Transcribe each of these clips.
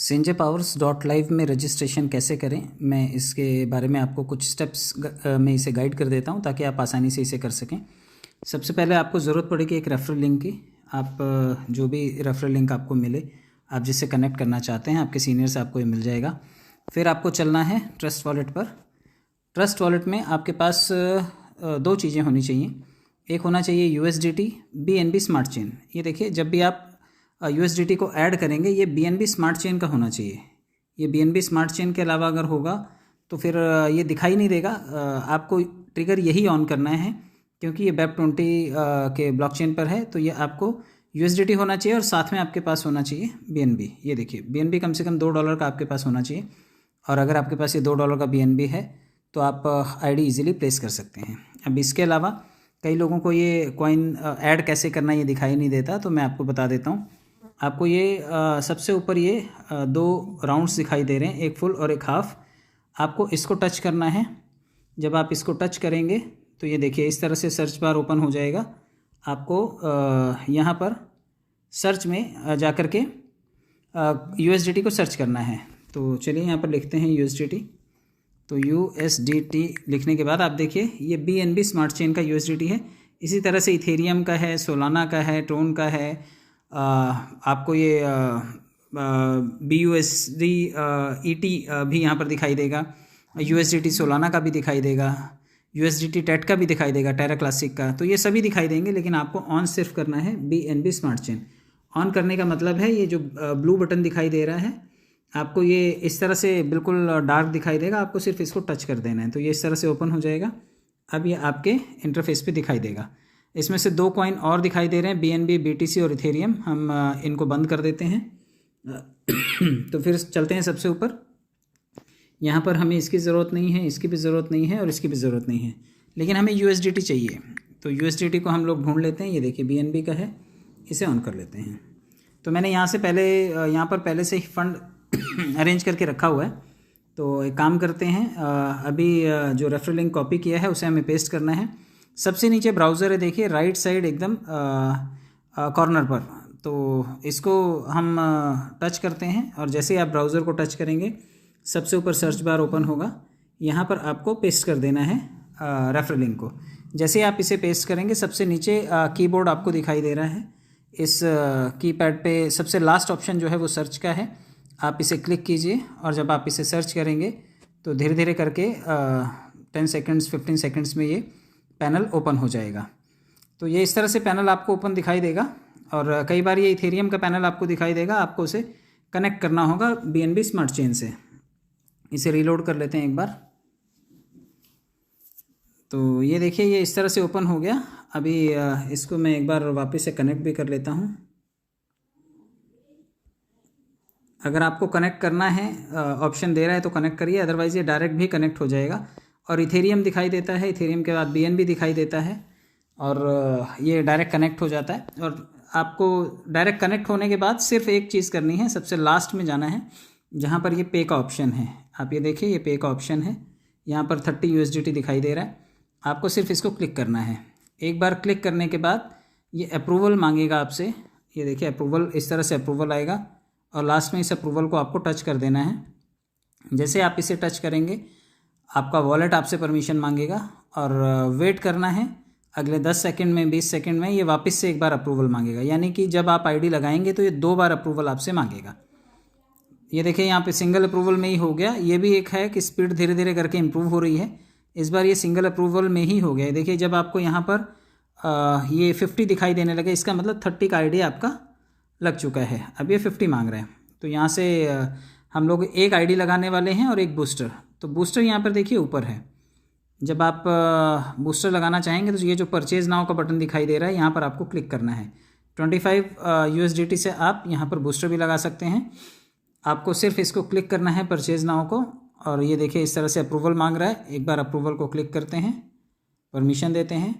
CNJPowers.live में registration कैसे करें, मैं इसके बारे में आपको कुछ स्टेप्स में इसे गाइड कर देता हूं ताकि आप आसानी से इसे कर सकें। सबसे पहले आपको ज़रूरत पड़ेगी एक रेफरल लिंक की। आप जो भी रेफरल लिंक आपको मिले, आप जिससे कनेक्ट करना चाहते हैं, आपके सीनियर से आपको ये मिल जाएगा। फिर आपको चलना है ट्रस्ट वॉलेट पर। ट्रस्ट वॉलेट में आपके पास दो चीज़ें होनी चाहिए। एक होना चाहिए USDT BNB स्मार्ट चेन। ये देखिए, जब भी आप USDT को ऐड करेंगे ये BNB स्मार्ट चेन का होना चाहिए। ये BNB स्मार्ट चेन के अलावा अगर होगा तो फिर ये दिखाई नहीं देगा। आपको ट्रिगर यही ऑन करना है क्योंकि ये Web20 के ब्लॉकचेन पर है, तो ये आपको USDT होना चाहिए और साथ में आपके पास होना चाहिए BNB। ये देखिए, BNB कम से कम $2 का आपके पास होना चाहिए, और अगर आपके पास ये $2 का BNB है तो आप ID ईजिली प्लेस कर सकते हैं। अब इसके अलावा कई लोगों को ये कॉइन ऐड कैसे करना ये दिखाई नहीं देता, तो मैं आपको बता देता हूँ। आपको ये सबसे ऊपर ये दो राउंड्स दिखाई दे रहे हैं, एक फुल और एक हाफ। आपको इसको टच करना है। जब आप इसको टच करेंगे तो ये देखिए इस तरह से सर्च बार ओपन हो जाएगा। आपको यहाँ पर सर्च में जा कर के USDT को सर्च करना है। तो चलिए यहाँ पर लिखते हैं USDT। तो USDT लिखने के बाद आप देखिए ये BNB स्मार्ट चेन का USDT है। इसी तरह से इथेरियम का है, सोलाना का है, ट्रोन का है। आपको ये BUSD ET भी यहाँ पर दिखाई देगा। USDT सोलाना का भी दिखाई देगा, USDT टेट का भी दिखाई देगा, टेरा क्लासिक का। तो ये सभी दिखाई देंगे, लेकिन आपको ऑन सिर्फ करना है BNB स्मार्ट चेन। ऑन करने का मतलब है ये जो ब्लू बटन दिखाई दे रहा है, आपको ये इस तरह से बिल्कुल डार्क दिखाई देगा, आपको सिर्फ इसको टच कर देना है। तो ये इस तरह से ओपन हो जाएगा। अब ये आपके इंटरफेस पे दिखाई देगा। इसमें से दो कॉइन और दिखाई दे रहे हैं, BNB BTC और इथेरियम। हम इनको बंद कर देते हैं। तो फिर चलते हैं सबसे ऊपर। यहाँ पर हमें इसकी ज़रूरत नहीं है, इसकी भी ज़रूरत नहीं है और इसकी भी ज़रूरत नहीं है, लेकिन हमें USDT चाहिए। तो USDT को हम लोग ढूंढ लेते हैं। ये देखिए BNB का है, इसे ऑन कर लेते हैं। तो मैंने यहाँ पर पहले से ही फंड अरेंज करके रखा हुआ है। तो एक काम करते हैं, अभी जो रेफरल लिंक कॉपी किया है उसे हमें पेस्ट करना है। सबसे नीचे ब्राउज़र है, देखिए राइट साइड एकदम कॉर्नर पर। तो इसको हम टच करते हैं और जैसे ही आप ब्राउज़र को टच करेंगे सबसे ऊपर सर्च बार ओपन होगा। यहाँ पर आपको पेस्ट कर देना है रेफरल लिंक को। जैसे आप इसे पेस्ट करेंगे सबसे नीचे कीबोर्ड आपको दिखाई दे रहा है। इस कीपैड पे सबसे लास्ट ऑप्शन जो है वो सर्च का है। आप इसे क्लिक कीजिए और जब आप इसे सर्च करेंगे तो धीरे धीरे करके 10 सेकंड्स 15 सेकंड्स में ये पैनल ओपन हो जाएगा। तो ये इस तरह से पैनल आपको ओपन दिखाई देगा, और कई बार ये इथेरियम का पैनल आपको दिखाई देगा। आपको उसे कनेक्ट करना होगा BNB स्मार्ट चेन से। इसे रीलोड कर लेते हैं एक बार। तो ये देखिए ये इस तरह से ओपन हो गया। अभी इसको मैं एक बार वापस से कनेक्ट भी कर लेता हूँ। अगर आपको कनेक्ट करना है, ऑप्शन दे रहा है तो कनेक्ट करिए, अदरवाइज़ ये डायरेक्ट भी कनेक्ट हो जाएगा। और इथेरियम दिखाई देता है, इथेरियम के बाद BNB दिखाई देता है, और ये डायरेक्ट कनेक्ट हो जाता है। और आपको डायरेक्ट कनेक्ट होने के बाद सिर्फ एक चीज़ करनी है, सबसे लास्ट में जाना है जहाँ पर ये पे का ऑप्शन है। आप ये देखिए ये पे का ऑप्शन है, यहाँ पर 30 USDT दिखाई दे रहा है। आपको सिर्फ इसको क्लिक करना है। एक बार क्लिक करने के बाद ये अप्रूवल मांगेगा आपसे। ये देखिए अप्रूवल, इस तरह से अप्रूवल आएगा और लास्ट में इस अप्रूवल को आपको टच कर देना है। जैसे आप इसे टच करेंगे आपका वॉलेट आपसे परमिशन मांगेगा और वेट करना है। अगले 10 सेकंड में 20 सेकंड में ये वापस से एक बार अप्रूवल मांगेगा, यानी कि जब आप ID लगाएंगे तो ये 2 बार अप्रूवल आपसे मांगेगा। ये देखिए यहाँ पे सिंगल अप्रूवल में ही हो गया। ये भी एक है कि स्पीड धीरे धीरे करके इम्प्रूव हो रही है। इस बार ये सिंगल अप्रूवल में ही हो गया है। देखिए जब आपको यहाँ पर ये 50 दिखाई देने लगे, इसका मतलब 30 का ID आपका लग चुका है। अब ये 50 मांग रहे हैं। तो यहाँ से हम लोग एक ID लगाने वाले हैं और एक बूस्टर। तो बूस्टर यहाँ पर देखिए ऊपर है। जब आप बूस्टर लगाना चाहेंगे तो ये जो परचेज नाउ का बटन दिखाई दे रहा है यहाँ पर आपको क्लिक करना है। 25 USDT से आप यहाँ पर बूस्टर भी लगा सकते हैं। आपको सिर्फ इसको क्लिक करना है परचेज नाउ को, और ये देखिए इस तरह से अप्रूवल मांग रहा है। एक बार अप्रूवल को क्लिक करते हैं, परमिशन देते हैं,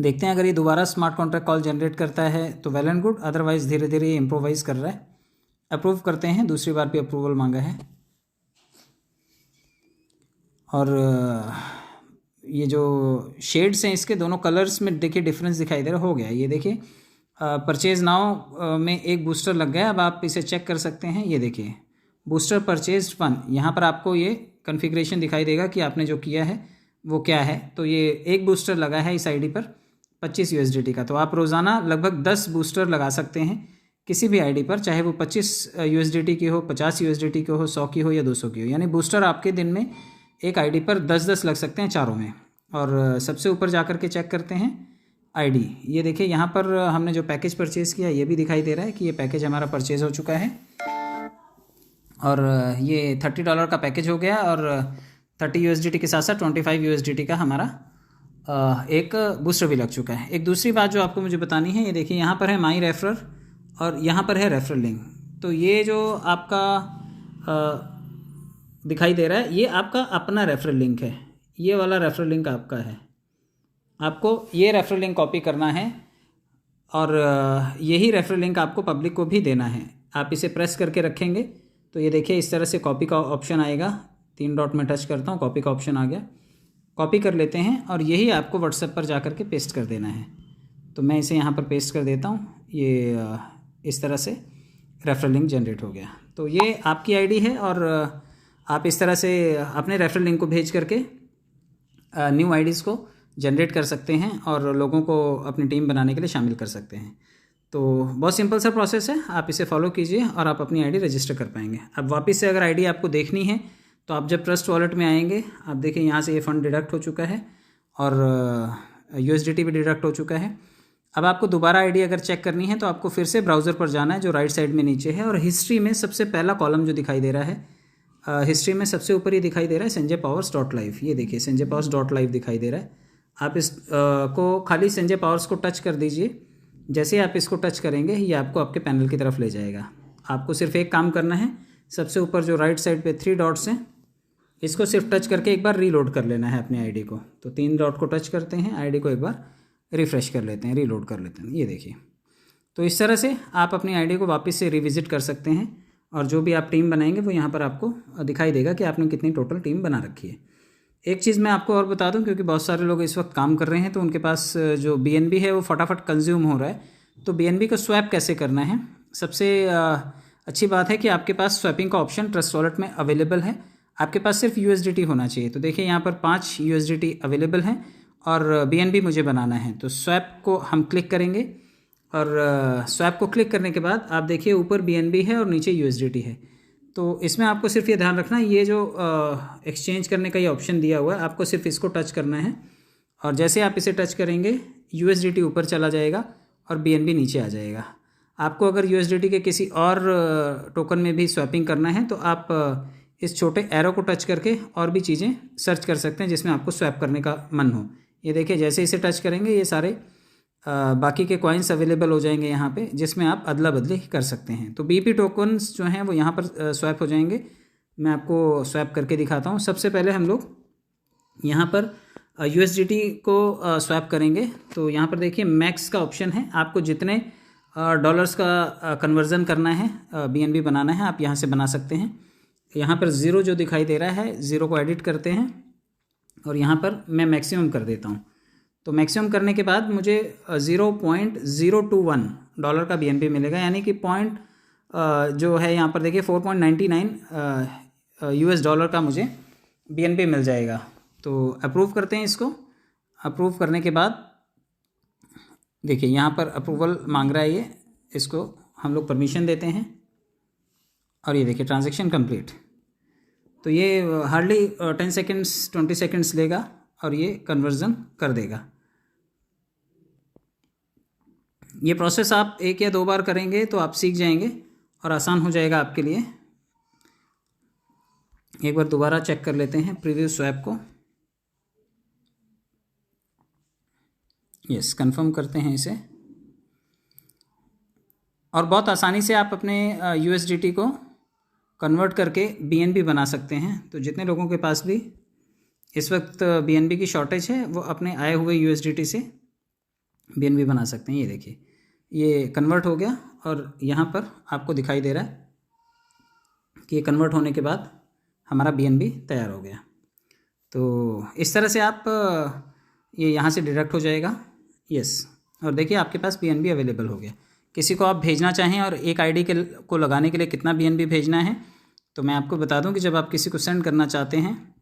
देखते हैं अगर ये दोबारा स्मार्ट कॉन्ट्रैक्ट कॉल जनरेट करता है तो वेल एंड गुड, अदरवाइज़ धीरे धीरे ये इम्प्रोवाइज़ कर रहा है। अप्रूव करते हैं, दूसरी बार भी अप्रूवल मांगा है। और ये जो शेड्स हैं इसके दोनों कलर्स में देखिए डिफरेंस दिखाई दे रहा हो गया। ये देखिए परचेज नाउ में एक बूस्टर लग गया। अब आप इसे चेक कर सकते हैं। ये देखिए बूस्टर परचेज 1, यहाँ पर आपको ये कॉन्फ़िगरेशन दिखाई देगा कि आपने जो किया है वो क्या है। तो ये एक बूस्टर लगा है इस आईडी पर 25 USDT का। तो आप रोज़ाना लगभग 10 बूस्टर लगा सकते हैं किसी भी आईडी पर, चाहे वो 25 USDT की हो, 50 USDT की हो, 100 की हो या 200 की हो। यानी बूस्टर आपके दिन में एक आईडी पर 10-10 लग सकते हैं चारों में। और सबसे ऊपर जा कर के चेक करते हैं आईडी। ये देखिए यहाँ पर हमने जो पैकेज परचेज़ किया ये भी दिखाई दे रहा है कि ये पैकेज हमारा परचेज़ हो चुका है। और ये $30 का पैकेज हो गया और 30 USDT के साथ साथ 25 USDT का हमारा एक बूस्टर भी लग चुका है। एक दूसरी बात जो आपको मुझे बतानी है, ये देखिए यहाँ पर है माई रेफरर और यहाँ पर है रेफरल लिंक। तो ये जो आपका दिखाई दे रहा है ये आपका अपना रेफरल लिंक है। ये वाला रेफरल लिंक आपका है। आपको ये रेफरल लिंक कॉपी करना है और यही रेफरल लिंक आपको पब्लिक को भी देना है। आप इसे प्रेस करके रखेंगे तो ये देखिए इस तरह से कॉपी का ऑप्शन आएगा। 3 डॉट में टच करता हूँ, कॉपी का ऑप्शन आ गया। कॉपी कर लेते हैं और यही आपको व्हाट्सएप पर जा कर के पेस्ट कर देना है। तो मैं इसे यहाँ पर पेस्ट कर देता हूँ। ये इस तरह से रेफरल लिंक जनरेट हो गया। तो ये आपकी आईडी है और आप इस तरह से अपने रेफरल लिंक को भेज करके न्यू आईडीज़ को जनरेट कर सकते हैं और लोगों को अपनी टीम बनाने के लिए शामिल कर सकते हैं। तो बहुत सिंपल सा प्रोसेस है, आप इसे फॉलो कीजिए और आप अपनी आईडी रजिस्टर कर पाएंगे। अब वापस से अगर आईडी आपको देखनी है तो आप जब ट्रस्ट वॉलेट में आएंगे, आप देखिए यहाँ से ये फ़ंड डिडक्ट हो चुका है और USDT भी डिडक्ट हो चुका है। अब आपको दोबारा आईडी अगर चेक करनी है तो आपको फिर से ब्राउज़र पर जाना है जो राइट साइड में नीचे है और हिस्ट्री में सबसे पहला कॉलम जो दिखाई दे रहा है, हिस्ट्री में सबसे ऊपर ये दिखाई दे रहा है संजय पावर्स डॉट लाइव। ये देखिए संजय पावर्स डॉट लाइव दिखाई दे रहा है। आप इस को खाली संजय पावर्स को टच कर दीजिए। जैसे आप इसको टच करेंगे ये आपको आपके पैनल की तरफ ले जाएगा। आपको सिर्फ एक काम करना है, सबसे ऊपर जो राइट साइड पे 3 डॉट्स हैं इसको सिर्फ टच करके एक बार रीलोड कर लेना है अपनी आईडी को। तो 3 डॉट को टच करते हैं, आईडी को एक बार रिफ़्रेश कर लेते हैं, रीलोड कर लेते हैं। ये देखिए तो इस तरह से आप अपनी आईडी को वापस से रिविज़िट कर सकते हैं और जो भी आप टीम बनाएंगे वो यहाँ पर आपको दिखाई देगा कि आपने कितनी टोटल टीम बना रखी है। एक चीज़ मैं आपको और बता दूं, क्योंकि बहुत सारे लोग इस वक्त काम कर रहे हैं तो उनके पास जो BNB है वो फटाफट कंज्यूम हो रहा है। तो BNB को स्वैप कैसे करना है, सबसे अच्छी बात है कि आपके पास स्वैपिंग का ऑप्शन ट्रस्ट वॉलेट में अवेलेबल है। आपके पास सिर्फ USDT होना चाहिए। तो देखिए यहाँ पर 5 USDT अवेलेबल हैं और BNB मुझे बनाना है। तो स्वैप को हम क्लिक करेंगे और स्वैप को क्लिक करने के बाद आप देखिए ऊपर BNB है और नीचे USDT है। तो इसमें आपको सिर्फ ये ध्यान रखना है, ये जो एक्सचेंज करने का ये ऑप्शन दिया हुआ है आपको सिर्फ इसको टच करना है और जैसे आप इसे टच करेंगे USDT ऊपर चला जाएगा और BNB नीचे आ जाएगा। आपको अगर USDT के किसी और टोकन में भी स्वैपिंग करना है तो आप इस छोटे एरो को टच करके और भी चीज़ें सर्च कर सकते हैं जिसमें आपको स्वैप करने का मन हो। ये देखिए जैसे इसे टच करेंगे ये सारे बाकी के कॉइन्स अवेलेबल हो जाएंगे यहाँ पे, जिसमें आप अदला बदली कर सकते हैं। तो BP टोकन्स जो हैं वो यहाँ पर स्वैप हो जाएंगे। मैं आपको स्वैप करके दिखाता हूँ। सबसे पहले हम लोग यहाँ पर USDT को स्वैप करेंगे। तो यहाँ पर देखिए मैक्स का ऑप्शन है, आपको जितने डॉलर्स का कन्वर्ज़न करना है, BNB बनाना है, आप यहाँ से बना सकते हैं। यहाँ पर 0 जो दिखाई दे रहा है 0 को एडिट करते हैं और यहाँ पर मैं मैक्सिमम कर देता हूँ। तो मैक्सिमम करने के बाद मुझे 0.021 डॉलर का BNB मिलेगा, यानी कि पॉइंट जो है यहाँ पर देखिए 4.99 US डॉलर का मुझे BNB मिल जाएगा। तो अप्रूव करते हैं इसको। अप्रूव करने के बाद देखिए यहाँ पर अप्रूवल मांग रहा है ये, इसको हम लोग परमिशन देते हैं और ये देखिए ट्रांजैक्शन कंप्लीट। तो ये हार्डली 10 सेकेंड्स 20 सेकेंड्स लेगा और ये कन्वर्जन कर देगा। ये प्रोसेस आप 1 या 2 बार करेंगे तो आप सीख जाएंगे और आसान हो जाएगा आपके लिए। एक बार दोबारा चेक कर लेते हैं प्रीव्यू स्वैप को। यस, कंफर्म करते हैं इसे और बहुत आसानी से आप अपने USDT को कन्वर्ट करके BNB बना सकते हैं। तो जितने लोगों के पास भी इस वक्त BNB की शॉर्टेज है वो अपने आए हुए USDT से BNB बना सकते हैं। ये देखिए ये कन्वर्ट हो गया और यहाँ पर आपको दिखाई दे रहा है कि ये कन्वर्ट होने के बाद हमारा BNB तैयार हो गया। तो इस तरह से आप ये यहाँ से डिडक्ट हो जाएगा। यस, और देखिए आपके पास BNB अवेलेबल हो गया। किसी को आप भेजना चाहें और एक आईडी को लगाने के लिए कितना BNB भेजना है, तो मैं आपको बता दूं कि जब आप किसी को सेंड करना चाहते हैं,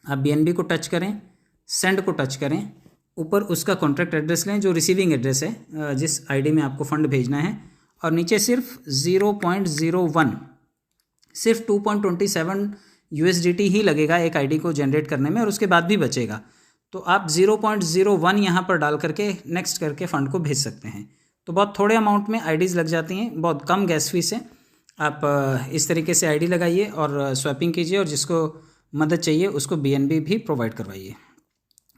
आप BNB को टच करें, सेंड को टच करें, ऊपर उसका कॉन्ट्रैक्ट एड्रेस लें जो रिसीविंग एड्रेस है जिस आईडी में आपको फ़ंड भेजना है, और नीचे सिर्फ 0.01 सिर्फ 2.27 USDT ही लगेगा एक आईडी को जनरेट करने में, और उसके बाद भी बचेगा। तो आप 0.01 यहाँ पर डाल करके नेक्स्ट करके फ़ंड को भेज सकते हैं। तो बहुत थोड़े अमाउंट में आईडीज़ लग जाती हैं, बहुत कम गैस फीस है। आप इस तरीके से आईडी लगाइए और स्वैपिंग कीजिए, और जिसको मदद चाहिए उसको BNB भी प्रोवाइड करवाइए।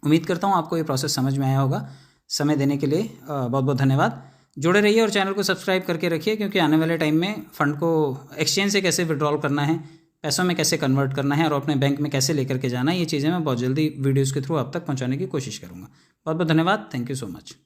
उम्मीद करता हूँ आपको ये प्रोसेस समझ में आया होगा। समय देने के लिए बहुत बहुत धन्यवाद। जुड़े रहिए और चैनल को सब्सक्राइब करके रखिए, क्योंकि आने वाले टाइम में फ़ंड को एक्सचेंज से कैसे विड्रॉल करना है, पैसों में कैसे कन्वर्ट करना है, और अपने बैंक में कैसे लेकर के जाना है, ये चीज़ें मैं बहुत जल्दी वीडियोज़ के थ्रू आप तक पहुँचाने की कोशिश करूँगा। बहुत बहुत धन्यवाद। Thank you so much.